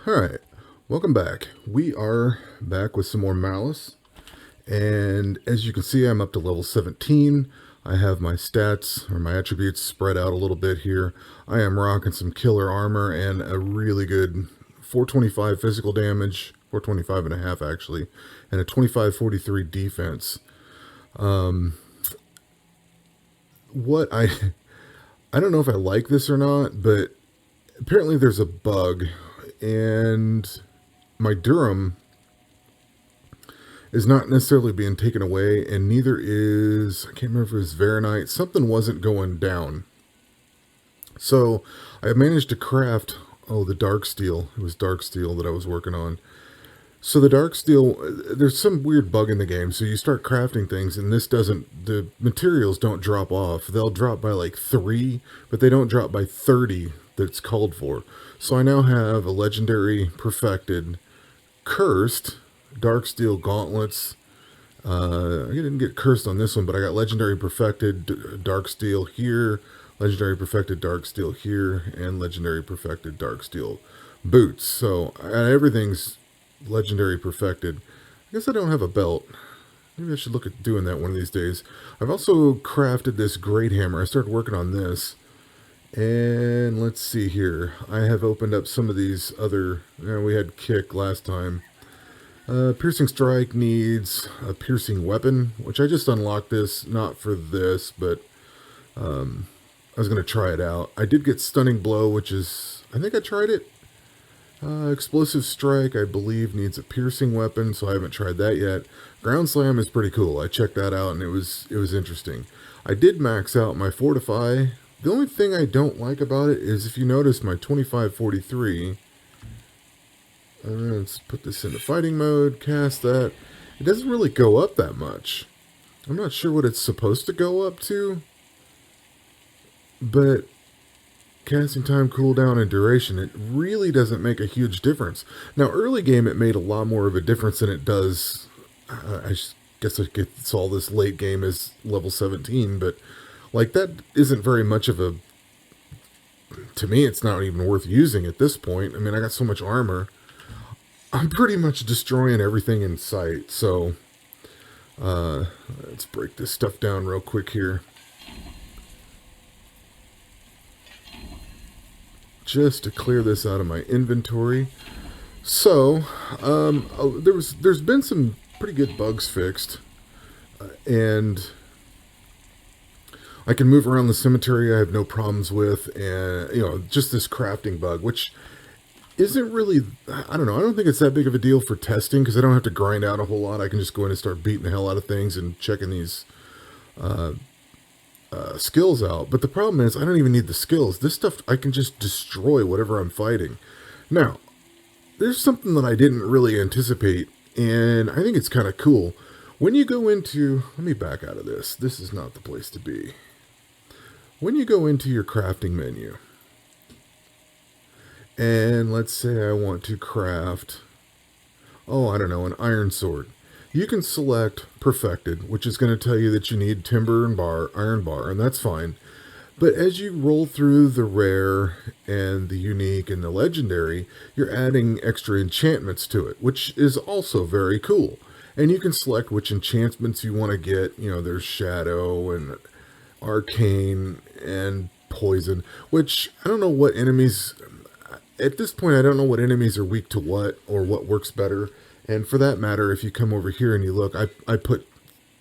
Alright, welcome back. We are back with some more Malus, and as you can see, I'm up to level 17. I have my stats, or my attributes, spread out a little bit here. I am rocking some killer armor and a really good 425 physical damage, 425 and a half actually, and a 2543 defense. What I don't know if I like this or not, but apparently there's a bug, and my Durham is not necessarily being taken away, and neither is, I can't remember if it was Varanite. Something wasn't going down. So I managed to craft, the dark steel. It was dark steel that I was working on. So the dark steel, there's some weird bug in the game. So you start crafting things, and the materials don't drop off. They'll drop by like 3, but they don't drop by 30 that's called for. So I now have a legendary perfected cursed dark steel gauntlets. I didn't get cursed on this one, but I got legendary perfected dark steel here, legendary perfected dark steel here, and legendary perfected dark steel boots. So everything's legendary perfected. I guess I don't have a belt. Maybe I should look at doing that one of these days. I've also crafted this great hammer. I started working on this. And let's see here. I have opened up some of these other... we had kick last time. Piercing strike needs a piercing weapon, which I just unlocked this, not for this, but I was going to try it out. I did get stunning blow, which is... I think I tried it. Explosive strike, I believe, needs a piercing weapon, so I haven't tried that yet. Ground slam is pretty cool. I checked that out, and it was interesting. I did max out my fortify. The only thing I don't like about it is, if you notice, my 2543. Let's put this into fighting mode, cast that. It doesn't really go up that much. I'm not sure what it's supposed to go up to, but casting time, cooldown, and duration, it really doesn't make a huge difference. Now, early game, it made a lot more of a difference than it does. I guess I get all this late game is level 17, but like that isn't very much of a... To me, it's not even worth using at this point. I mean, I got so much armor. I'm pretty much destroying everything in sight, so let's break this stuff down real quick here. Just to clear this out of my inventory. So, there's been some pretty good bugs fixed, and I can move around the cemetery. I have no problems with, and just this crafting bug, which isn't really, I don't know, I don't think it's that big of a deal for testing, because I don't have to grind out a whole lot. I can just go in and start beating the hell out of things and checking these skills out. But the problem is, I don't even need the skills. This stuff, I can just destroy whatever I'm fighting. Now, there's something that I didn't really anticipate, and I think it's kind of cool. When you go into, let me back out of this. This is not the place to be. When you go into your crafting menu, and let's say I want to craft, I don't know, an iron sword. You can select perfected, which is going to tell you that you need timber and iron bar, and that's fine. But as you roll through the rare and the unique and the legendary, you're adding extra enchantments to it, which is also very cool. And you can select which enchantments you want to get. There's shadow and arcane and poison, which I don't know what enemies... At this point, I don't know what enemies are weak to what, or what works better. And for that matter, if you come over here and you look, I put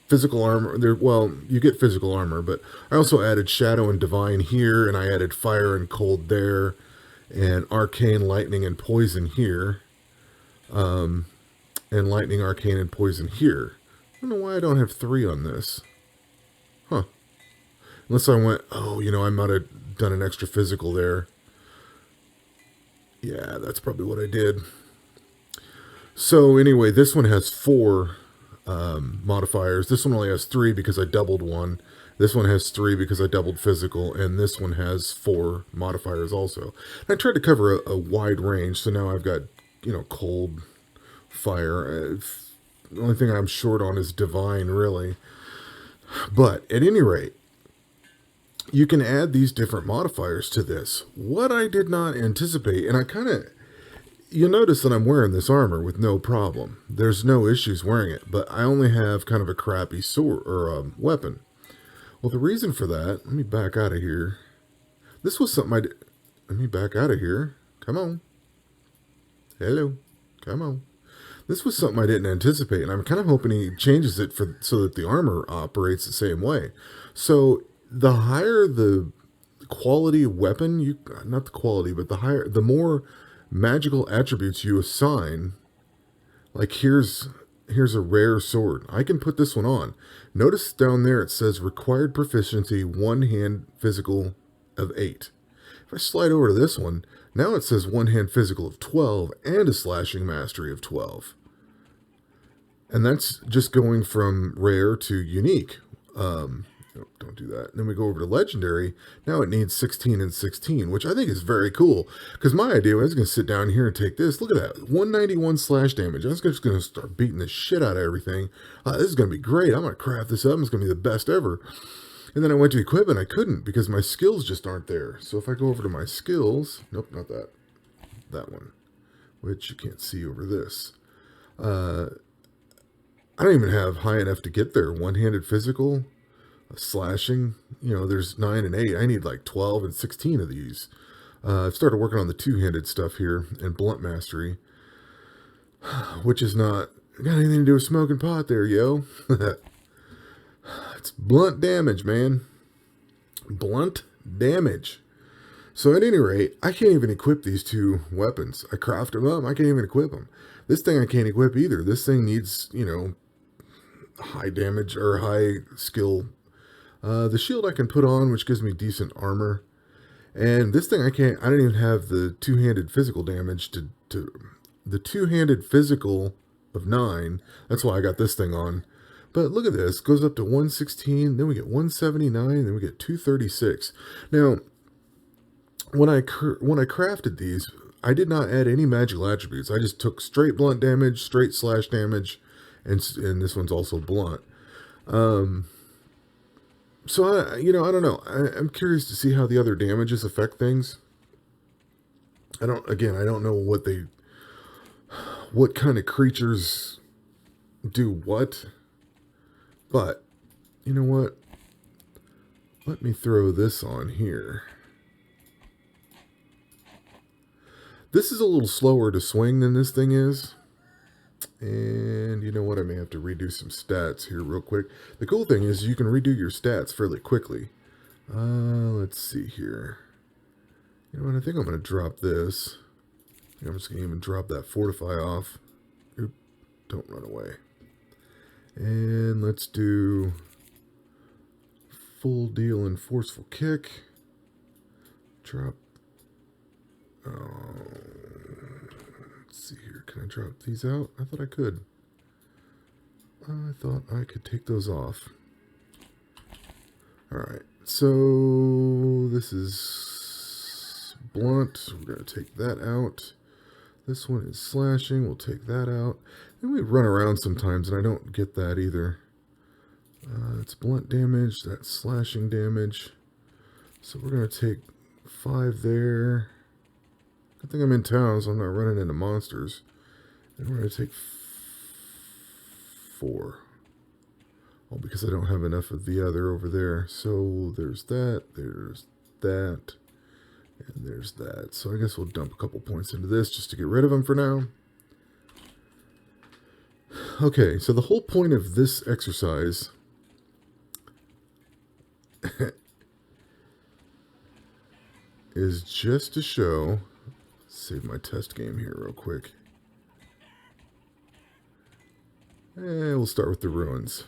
physical armor there. Well, you get physical armor, but I also added shadow and divine here, and I added fire and cold there, and arcane, lightning, and poison here, and lightning, arcane, and poison here. I don't know why I don't have 3 on this. Huh. Unless I went, I might have done an extra physical there. Yeah, that's probably what I did. So anyway, this one has 4 modifiers. This one only has 3 because I doubled one. This one has 3 because I doubled physical, and this one has 4 modifiers also. And I tried to cover a wide range, so now I've got, cold, fire. The only thing I'm short on is divine, really. But at any rate, you can add these different modifiers to this. What I did not anticipate, and I kind of, you'll notice that I'm wearing this armor with no problem. There's no issues wearing it, but I only have kind of a crappy sword or weapon. Well, the reason for that, let me back out of here. This was something I did. Let me back out of here. Come on. Hello. Come on. This was something I didn't anticipate, and I'm kind of hoping he changes it for so that the armor operates the same way. So the higher the quality weapon, you not the quality, but the more magical attributes you assign. Like here's a rare sword. I can put this one on. Notice down there it says required proficiency 1 hand physical of 8. If I slide over to this one, now it says 1 hand physical of 12 and a slashing mastery of 12. And that's just going from rare to unique. Don't do that. Then we go over to legendary. Now it needs 16 and 16, which I think is very cool. Because my idea was going to sit down here and take this. Look at that. 191 slash damage. I was just going to start beating the shit out of everything. This is going to be great. I'm going to craft this up. It's going to be the best ever. And then I went to equip and I couldn't because my skills just aren't there. So if I go over to my skills, nope, not that. That one, which you can't see over this. I don't even have high enough to get there. One-handed physical, slashing, there's 9 and 8. I need like 12 and 16 of these. I've started working on the two-handed stuff here and blunt mastery, which is not got anything to do with smoking pot there, yo. It's blunt damage, man. Blunt damage. So at any rate, I can't even equip these two weapons. I craft them up. I can't even equip them. This thing I can't equip either. This thing needs, high damage or high skill. The shield I can put on, which gives me decent armor. And this thing I don't even have the two-handed physical damage to the two-handed physical of 9. That's why I got this thing on. But look at this. It goes up to 116, then we get 179, then we get 236. Now, when I crafted these, I did not add any magical attributes. I just took straight blunt damage, straight slash damage, and this one's also blunt. So I don't know. I'm curious to see how the other damages affect things. I don't know what kind of creatures do what. But, you know what? Let me throw this on here. This is a little slower to swing than this thing is. And you know what? I may have to redo some stats here real quick. The cool thing is you can redo your stats fairly quickly. Let's see here. You know what? I think I'm going to drop this. I'm just going to even drop that fortify off. Oop, don't run away. And let's do full deal and forceful kick. Drop. Let's see here. Can I drop these out? I thought I could. I thought I could take those off. Alright. So this is blunt. We're going to take that out. This one is slashing. We'll take that out. And we run around sometimes, and I don't get that either. It's blunt damage. That's slashing damage. So we're going to take 5 there. Good thing I'm in town, so I'm not running into monsters. And we're going to take 4. Oh, because I don't have enough of the other over there. So there's that, and there's that. So I guess we'll dump a couple points into this just to get rid of them for now. Okay, so the whole point of this exercise is just to show, save my test game here real quick. And we'll start with the ruins.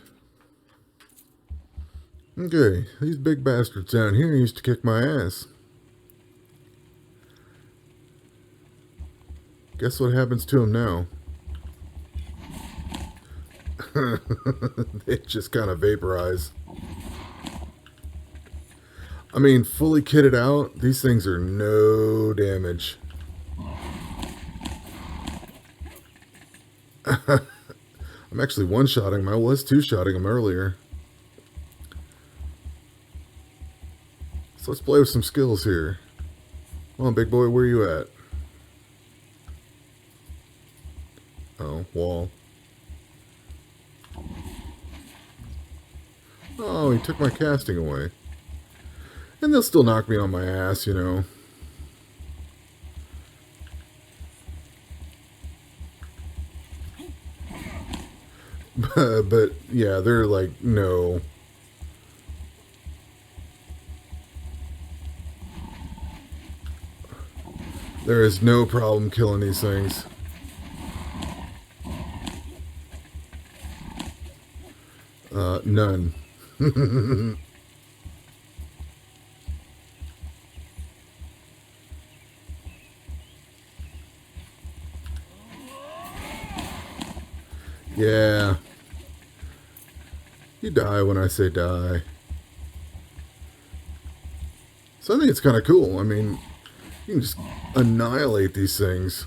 Okay, these big bastards down here used to kick my ass. Guess what happens to them now? They just kind of vaporize. I mean, fully kitted out, these things are no damage. I'm actually one-shotting them. I was two-shotting them earlier. So let's play with some skills here. Come on, big boy, where you at? Oh, wall. Oh, he took my casting away. And they'll still knock me on my ass, you know. But yeah, they're like, no. There is no problem killing these things. None. Yeah. You die when I say die. So I think it's kind of cool. I mean, you can just annihilate these things.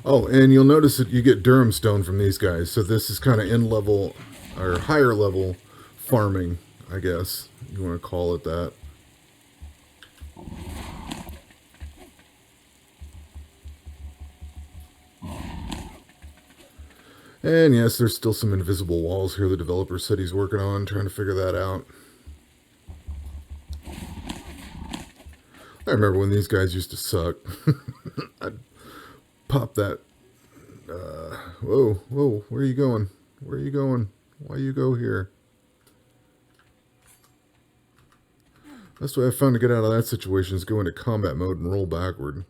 Oh, and you'll notice that you get Durham Stone from these guys. So this is kind of end level or higher level farming, I guess you want to call it that. And yes, there's still some invisible walls here the developer said he's working on, trying to figure that out. I remember when these guys used to suck. I'd pop that. Whoa, whoa, where are you going? Where are you going? Why you go here? That's what I found to get out of that situation is go into combat mode and roll backward.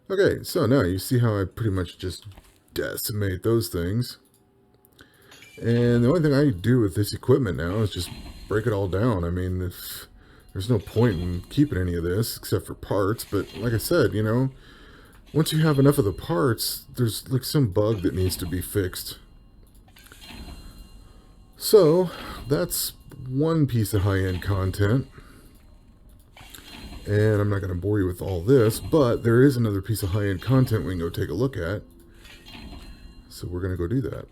Okay, so now you see how I pretty much just decimate those things. And the only thing I do with this equipment now is just break it all down. I mean, there's no point in keeping any of this except for parts. But like I said, you know, once you have enough of the parts, there's like some bug that needs to be fixed. So that's one piece of high-end content. And I'm not going to bore you with all this, but there is another piece of high-end content we can go take a look at. So we're going to go do that.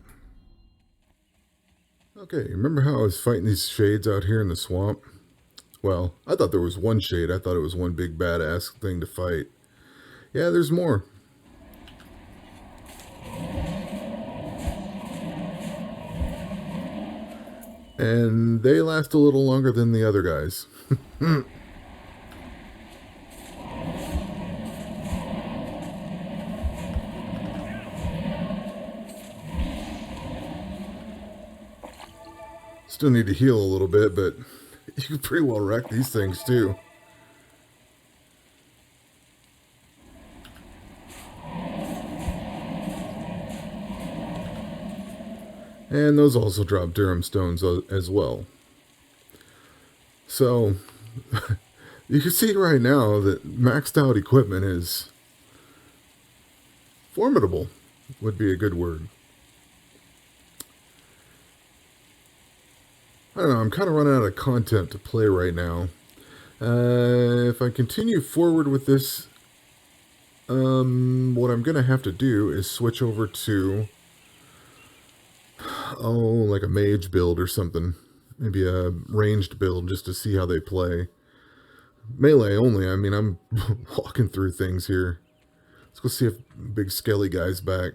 Okay, remember how I was fighting these shades out here in the swamp? Well, I thought there was one shade. I thought it was one big badass thing to fight. Yeah, there's more. And they last a little longer than the other guys. Still need to heal a little bit, but you can pretty well wreck these things too. And those also drop Durham Stones as well. So, you can see right now that maxed out equipment is formidable, would be a good word. I don't know, I'm kind of running out of content to play right now. If I continue forward with this, what I'm going to have to do is switch over to, like a mage build or something. Maybe a ranged build just to see how they play. Melee only, I mean, I'm walking through things here. Let's go see if Big Skelly Guy's back.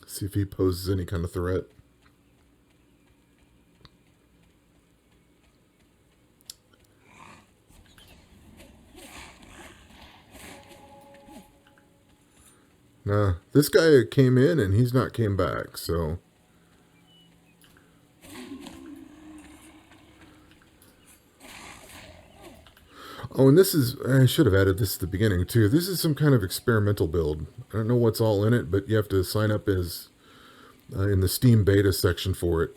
See if he poses any kind of threat. Nah, this guy came in and he's not came back, so... Oh, and this is... I should have added this at the beginning, too. This is some kind of experimental build. I don't know what's all in it, but you have to sign up as... in the Steam beta section for it.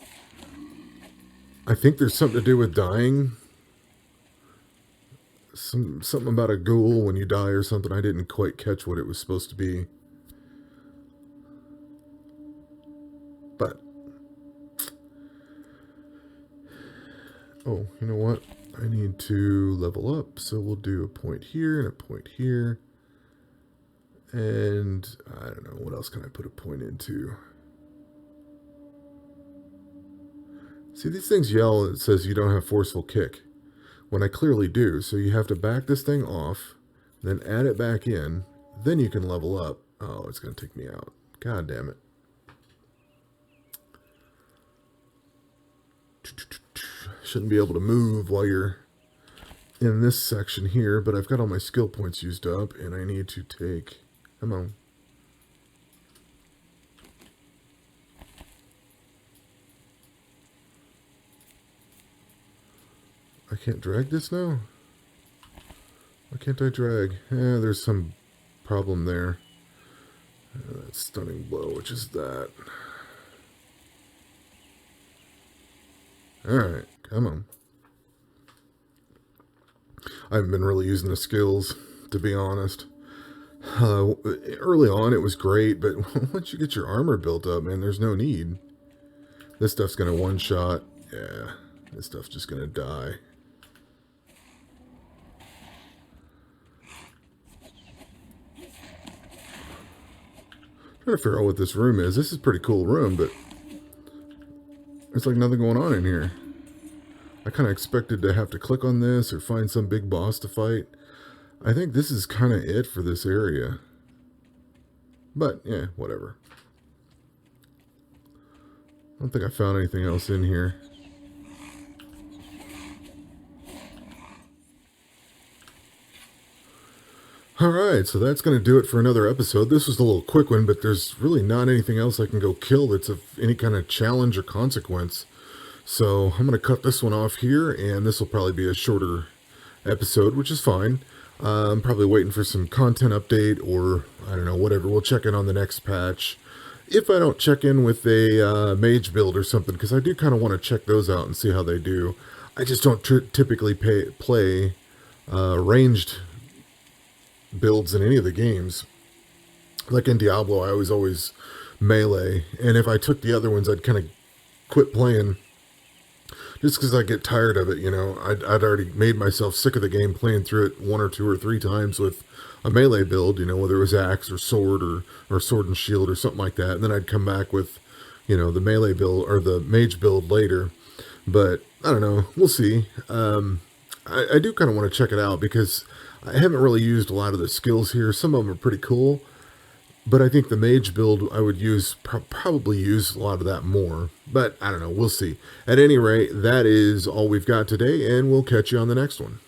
I think there's something to do with dying. Something about a ghoul when you die or something. I didn't quite catch what it was supposed to be. But... oh, you know what? I need to level up, so we'll do a point here and a point here. And I don't know, what else can I put a point into? See, these things yell, it says you don't have forceful kick, when I clearly do. So you have to back this thing off, then add it back in, then you can level up. Oh, it's going to take me out. God damn it. Shouldn't be able to move while you're in this section here, but I've got all my skill points used up, and I need to take... Come on. I can't drag this now? Why can't I drag? There's some problem there. That stunning blow, which is that. Alright, come on. I haven't been really using the skills, to be honest. Early on, it was great, but once you get your armor built up, man, there's no need. This stuff's gonna one-shot. Yeah, this stuff's just gonna die. Trying to figure out what this room is. This is a pretty cool room, but there's like nothing going on in here. I kind of expected to have to click on this or find some big boss to fight. I think this is kind of it for this area. But, yeah, whatever. I don't think I found anything else in here. Alright, so that's going to do it for another episode. This was a little quick one, but there's really not anything else I can go kill that's of any kind of challenge or consequence. So I'm going to cut this one off here, and this will probably be a shorter episode, which is fine. I'm probably waiting for some content update, or I don't know, whatever. We'll check in on the next patch. If I don't check in with a mage build or something, because I do kind of want to check those out and see how they do. I just don't typically play ranged builds in any of the games. Like in Diablo, I was always melee, and if I took the other ones, I'd kind of quit playing just because I get tired of it, you know. I'd already made myself sick of the game playing through it 1 or 2 or 3 times with a melee build, you know, whether it was axe or sword or sword and shield or something like that, and then I'd come back with, you know, the melee build or the mage build later. But I don't know, we'll see. I do kind of want to check it out because I haven't really used a lot of the skills here. Some of them are pretty cool, but I think the mage build I would use, probably use a lot of that more. But I don't know, we'll see. At any rate, that is all we've got today, and we'll catch you on the next one.